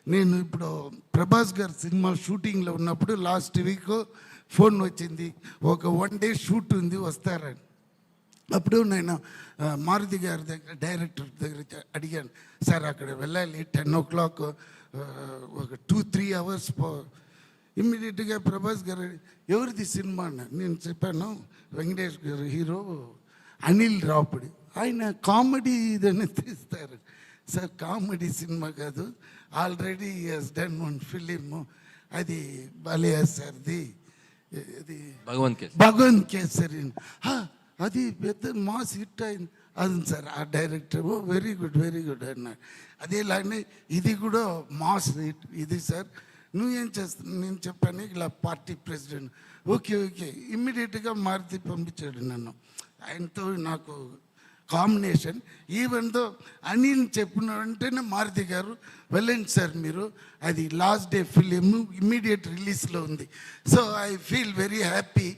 నేను ఇప్పుడు ప్రభాస్ గారి సినిమా షూటింగ్లో ఉన్నప్పుడు లాస్ట్ వీక్ ఫోన్ వచ్చింది, ఒక 1 day షూట్ ఉంది వస్తారని. అప్పుడు నేను మారుతి గారి దగ్గర డైరెక్టర్ దగ్గర అడిగాను, సార్ అక్కడ వెళ్ళాలి 10 o'clock, ఒక 2-3 hours ఇమ్మీడియట్గా ప్రభాస్ గారు ఎవరిది సినిమా అన్న. నేను చెప్పాను వెంకటేష్ గారు హీరో, అనిల్ రాపుడి, ఆయన కామెడీ ఇదని తీస్తారు. సార్ కామెడీ సినిమా కాదు, ఆల్రెడీ హస్ డన్ 1 film, అది బాలయ్య సార్ది, అది భగవంత్ కేసరి, అది పెద్ద మాస్ హిట్ అయింది. అది సార్ ఆ డైరెక్టర్ వెరీ గుడ్ అన్నాడు. అదేలానే ఇది కూడా మాస్ హిట్ ఇది సార్, నువ్వేం చేస్తున్నావు? నేను చెప్పాను ఇలా పార్టీ ప్రెసిడెంట్. ఓకే ఇమ్మీడియట్గా మారుతి పంపించాడు నన్ను. ఆయనతో నాకు కాంబినేషన్. ఈవెన్ దో అనిల్ చెప్పిన వెంటనే మారుతి గారు వెళ్ళండి సార్ మీరు, అది లాస్ట్ డే ఫిలిం ఇమ్మీడియట్ రిలీజ్లో ఉంది. So I feel very happy.